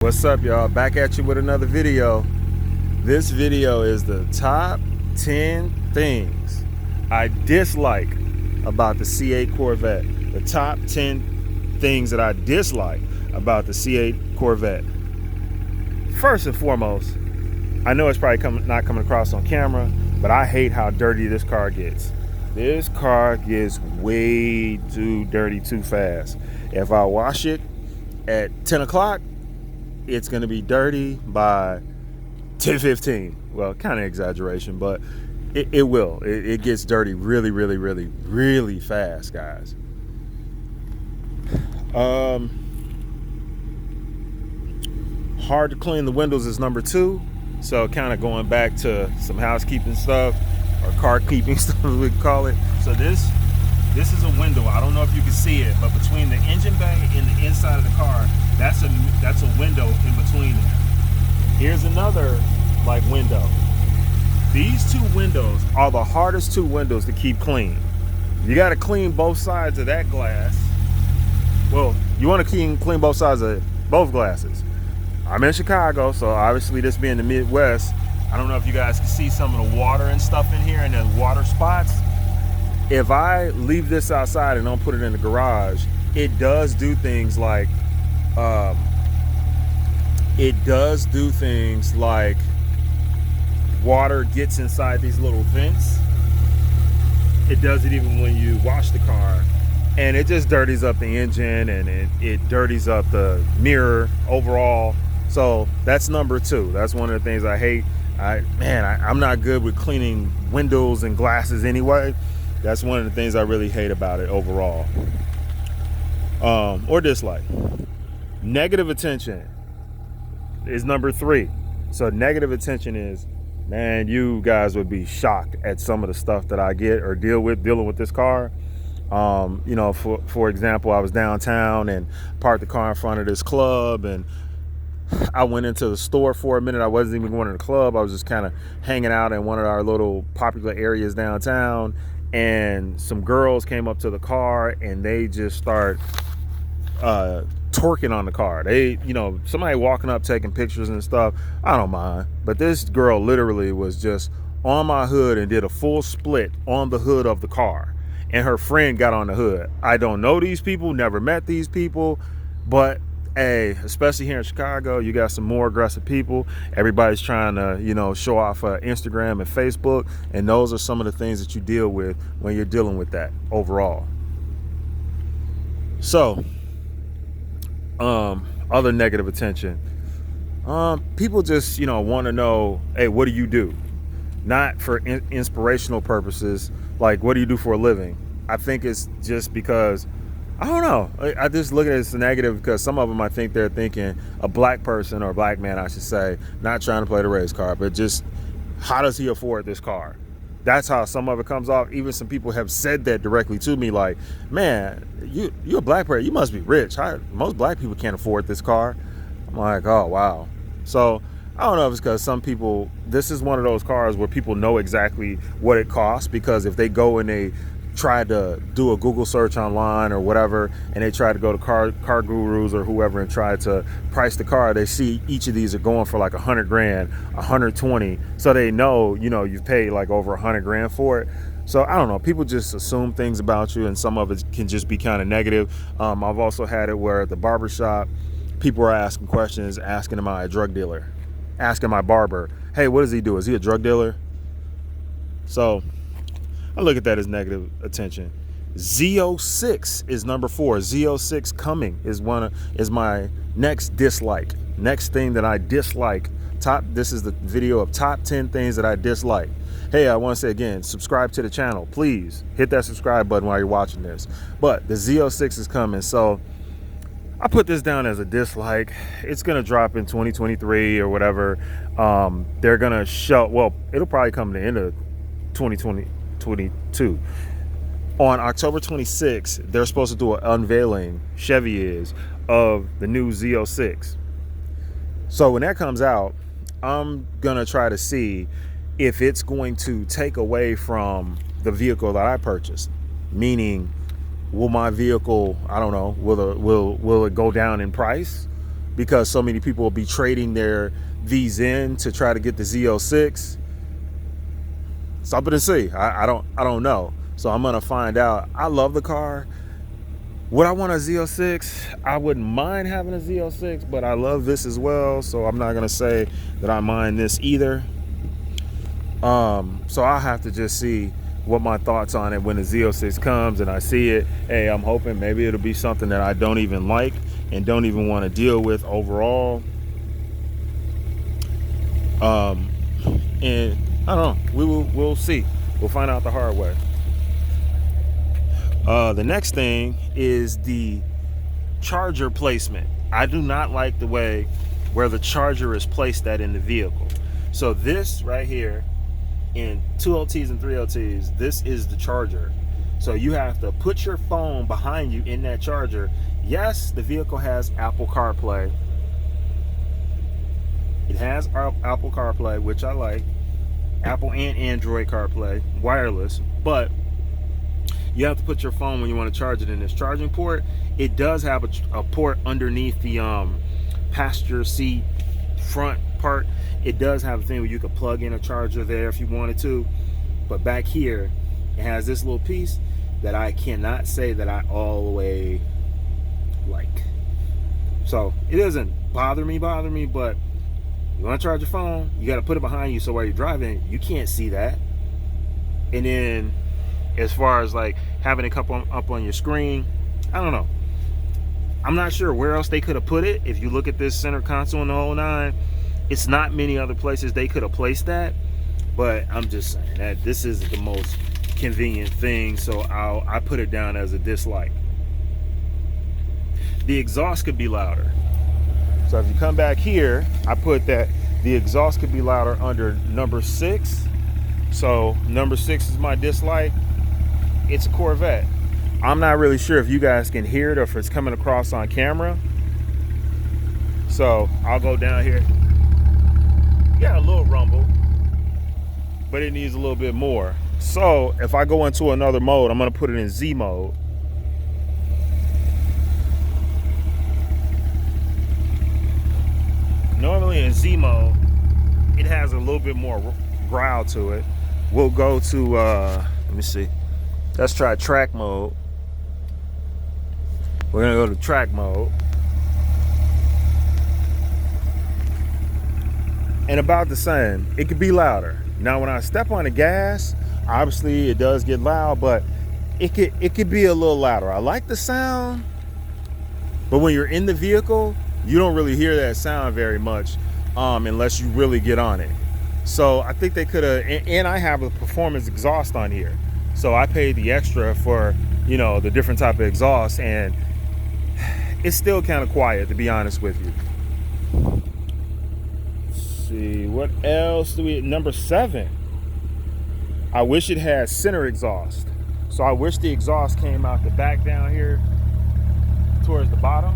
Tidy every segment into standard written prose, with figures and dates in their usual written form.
What's up, y'all? Back at you with another video. This video is the top 10 things I dislike about the C8 Corvette. The top 10 things that I dislike about the C8 Corvette. First and foremost, I know it's probably not coming across on camera, but I hate how dirty this car gets. This car gets way too dirty too fast. If I wash it at 10 o'clock, it's going to be dirty by 10:15. Well, kind of exaggeration, but it will. It gets dirty really, really, really, really fast, guys. Hard to clean the windows is number 2. So kind of going back to some housekeeping stuff, or car keeping stuff as we call it. So this is a window. I don't know if you can see it, but between the engine bay and the inside of the car, that's a window in between there. Here's another window. These two windows are the hardest two windows to keep clean. You got to clean both sides of that glass. Well, you want to clean both sides of both glasses. I'm in Chicago, so obviously this being the Midwest, I don't know if you guys can see some of the water and stuff in here and the water spots. If I leave this outside and don't put it in the garage, it does do things like water gets inside these little vents. It does it even when you wash the car, and it just dirties up the engine, and it dirties up the mirror overall. So that's number 2. That's one of the things I hate. I'm not good with cleaning windows and glasses anyway. That's one of the things I really hate about it overall. Or dislike. Negative attention is number 3. So negative attention is, man, you guys would be shocked at some of the stuff that I get or dealing with this car. For example, I was downtown and parked the car in front of this club, and I went into the store for a minute. I wasn't even going to the club. I was just kind of hanging out in one of our little popular areas downtown, and some girls came up to the car and they just start twerking on the car. Somebody walking up taking pictures and stuff, I don't mind, but this girl literally was just on my hood and did a full split on the hood of the car, and her friend got on the hood. I don't know these people, never met these people, but hey, especially here in Chicago, you got some more aggressive people. Everybody's trying to, show off Instagram and Facebook, and those are some of the things that you deal with when you're dealing with that overall. So, other negative attention. People just, want to know, hey, what do you do? Not for inspirational purposes, like what do you do for a living? I think it's just because, I don't know. I just look at it as a negative because some of them, I think they're thinking a black person, or a black man, I should say, not trying to play the race card, but just how does he afford this car? That's how some of it comes off. Even some people have said that directly to me, like, man, you're a black person, you must be rich. Most black people can't afford this car. I'm like, oh, wow. So I don't know if it's because some people, this is one of those cars where people know exactly what it costs, because if they go and they try to do a Google search online or whatever, and they try to go to car gurus or whoever and try to price the car, they see each of these are going for like 100 grand, 120. So they know, you've paid like over 100 grand for it. So I don't know, people just assume things about you, and some of it can just be kind of negative. I've also had it where at the barbershop, people are asking questions, asking, am I a drug dealer? Asking my barber, hey, what does he do? Is he a drug dealer? So I look at that as negative attention. Z06 is number 4. Z06 coming is my next dislike. Next thing that I dislike. This is the video of top 10 things that I dislike. Hey, I want to say again, subscribe to the channel. Please hit that subscribe button while you're watching this. But the Z06 is coming, so I put this down as a dislike. It's gonna drop in 2023 or whatever. They're gonna it'll probably come to the end of 2022. On October 26th, they're supposed to do an unveiling, Chevy is, of the new Z06. So when that comes out, I'm gonna try to see if it's going to take away from the vehicle that I purchased. Meaning, will my vehicle, I don't know, will it go down in price? because so many people will be trading their V's in to try to get the Z06. Something to see. I don't know. So I'm gonna find out. I love the car. Would I want a Z06? I wouldn't mind having a Z06, but I love this as well. So I'm not gonna say that I mind this either. So I'll have to just see what my thoughts on it when the Z06 comes and I see it. Hey, I'm hoping maybe it'll be something that I don't even like and don't even want to deal with overall. And I don't know. We'll see. We'll find out the hard way. The next thing is the charger placement. I do not like the way where the charger is placed at in the vehicle. So this right here, in 2LTs and 3LTs, this is the charger. So you have to put your phone behind you in that charger. Yes, the vehicle has Apple CarPlay. It has Apple CarPlay, which I like. Apple and Android CarPlay, wireless. But you have to put your phone when you want to charge it in this charging port. It does have a port underneath the passenger seat front part. It does have a thing where you could plug in a charger there if you wanted to. But back here, it has this little piece that I cannot say that I all the way like. So it doesn't bother me, but you want to charge your phone, you got to put it behind you so while you're driving, you can't see that. And then as far as like having it up on your screen, I don't know. I'm not sure where else they could have put it. If you look at this center console in the whole nine, it's not many other places they could have placed that. But I'm just saying that this is the most convenient thing, so I put it down as a dislike. The exhaust could be louder. So if you come back here, I put that the exhaust could be louder under number 6. So number 6 is my dislike. It's a Corvette. I'm not really sure if you guys can hear it or if it's coming across on camera. So I'll go down here. Yeah, a little rumble, but it needs a little bit more. So if I go into another mode, I'm gonna put it in Z mode. Normally in Z mode, it has a little bit more growl to it. We'll go to, let me see. Let's try track mode. We're gonna go to track mode. And about the same, it could be louder. Now when I step on the gas, obviously it does get loud, but it could be a little louder. I like the sound, but when you're in the vehicle, you don't really hear that sound very much unless you really get on it. So I think they could have, and I have a performance exhaust on here. So I paid the extra for, you know, the different type of exhaust, and it's still kind of quiet, to be honest with you. Let's see, what else do we, number 7. I wish it had center exhaust. So I wish the exhaust came out the back down here towards the bottom.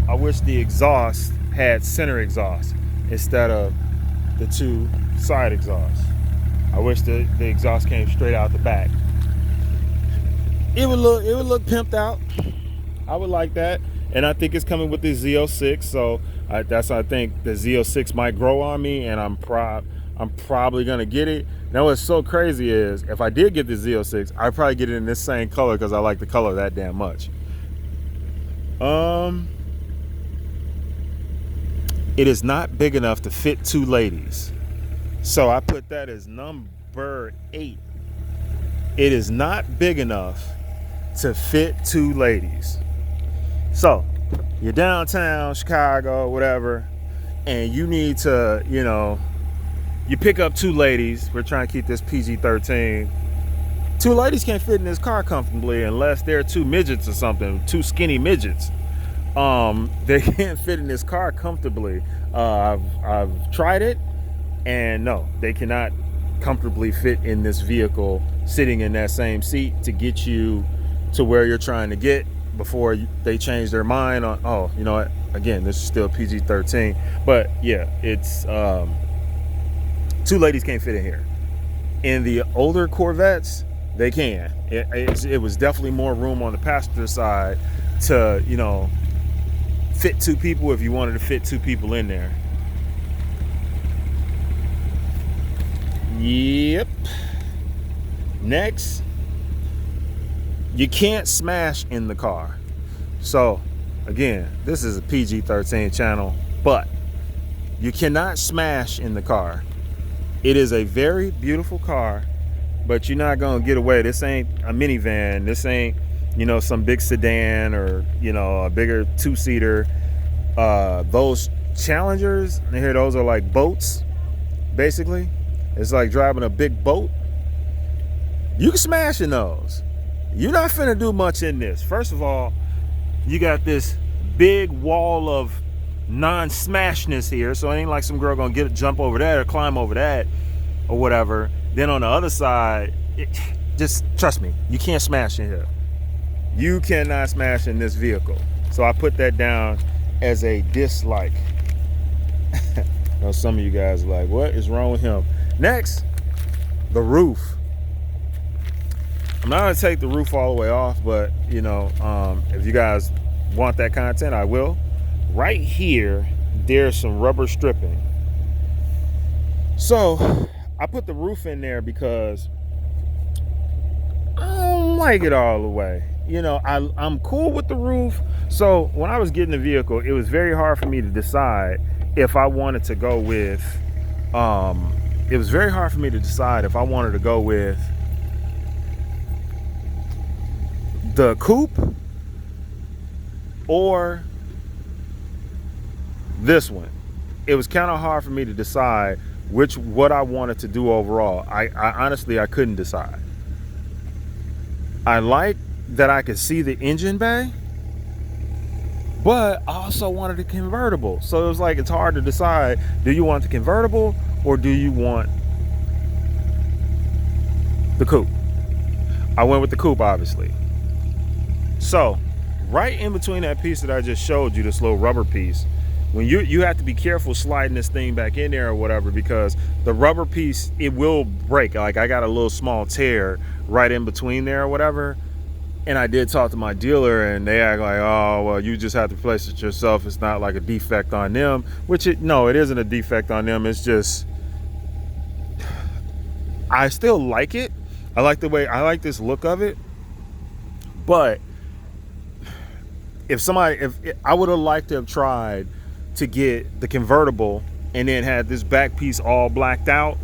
I wish the exhaust had center exhaust instead of the 2 side exhausts. I wish the exhaust came straight out the back. It would look pimped out. I would like that, and I think it's coming with the Z06. So I think the Z06 might grow on me, and I'm probably gonna get it. Now what's so crazy is if I did get the Z06, I'd probably get it in this same color because I like the color that damn much. It is not big enough to fit 2 ladies. So I put that as number 8. It is not big enough to fit 2 ladies. So you're downtown Chicago, whatever, and you need to, you know, you pick up 2 ladies. We're trying to keep this PG-13. 2 ladies can't fit in this car comfortably unless they're 2 midgets or something, 2 skinny midgets. They can't fit in this car comfortably. I've tried it, and no, they cannot comfortably fit in this vehicle sitting in that same seat to get you to where you're trying to get before they change their mind on, oh, you know what, again, this is still PG-13. But yeah, it's 2 ladies can't fit in here. In the older Corvettes, they can. It was definitely more room on the passenger side to, you know, fit 2 people if you wanted to fit 2 people in there. Yep. Next, you can't smash in the car. So again, this is a PG-13 channel, but you cannot smash in the car. It is a very beautiful car, but you're not gonna get away. This ain't a minivan. This ain't, you know, some big sedan or, you know, a bigger 2-seater. Those Challengers, here, those are like boats, basically. It's like driving a big boat. You can smash in those. You're not finna do much in this. First of all, you got this big wall of non-smashness here, so it ain't like some girl gonna jump over that or climb over that or whatever. Then on the other side, just trust me, you can't smash in here. You cannot smash in this vehicle. So I put that down as a dislike. Now some of you guys are like, what is wrong with him? Next, the roof. I'm not gonna take the roof all the way off, but you know, if you guys want that content, I will. Right here, there's some rubber stripping. So I put the roof in there because I don't like it all the way. You know, I'm cool with the roof. So when I was getting the vehicle, it was very hard for me to decide if I wanted to go with, it was very hard for me to decide if I wanted to go with the coupe or this one. It was kind of hard for me to decide what I wanted to do overall. I honestly, I couldn't decide. I like that I could see the engine bay, but I also wanted a convertible. So it was like, it's hard to decide, do you want the convertible or do you want the coupe? I went with the coupe, obviously. So right in between that piece that I just showed you, this little rubber piece, when you have to be careful sliding this thing back in there or whatever, because the rubber piece, it will break. Like I got a little small tear right in between there or whatever. And I did talk to my dealer and they act like, oh, well, you just have to replace it yourself. It's not like a defect on them, which no, it isn't a defect on them. It's just, I still like it. I like this look of it. But if I would have liked to have tried to get the convertible and then had this back piece all blacked out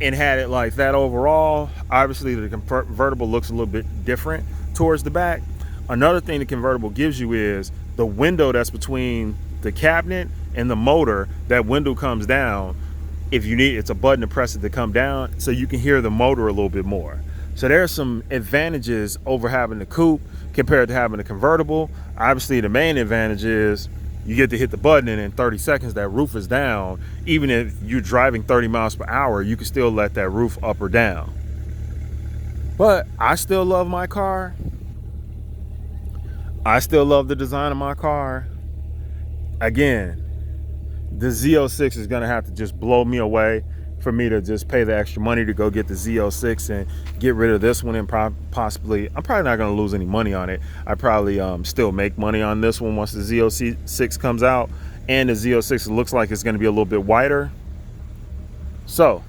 and had it like that overall. Obviously the convertible looks a little bit different towards the back. Another thing the convertible gives you is the window that's between the cabinet and the motor. That window comes down. If you need, it's a button to press it to come down, so you can hear the motor a little bit more. So there's some advantages over having the coupe compared to having a convertible. Obviously the main advantage is you get to hit the button and in 30 seconds that roof is down. Even if you're driving 30 miles per hour, you can still let that roof up or down. But I still love my car. I still love the design of my car. Again, the Z06 is gonna have to just blow me away for me to just pay the extra money to go get the Z06 and get rid of this one, and possibly, I'm probably not gonna lose any money on it. I probably still make money on this one once the Z06 comes out, and the Z06 looks like it's gonna be a little bit wider. So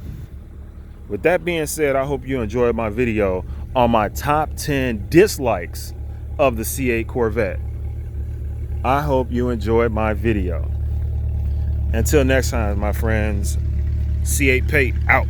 with that being said, I hope you enjoyed my video on my top 10 dislikes of the C8 Corvette. I hope you enjoyed my video. Until next time, my friends, C8 Pate out.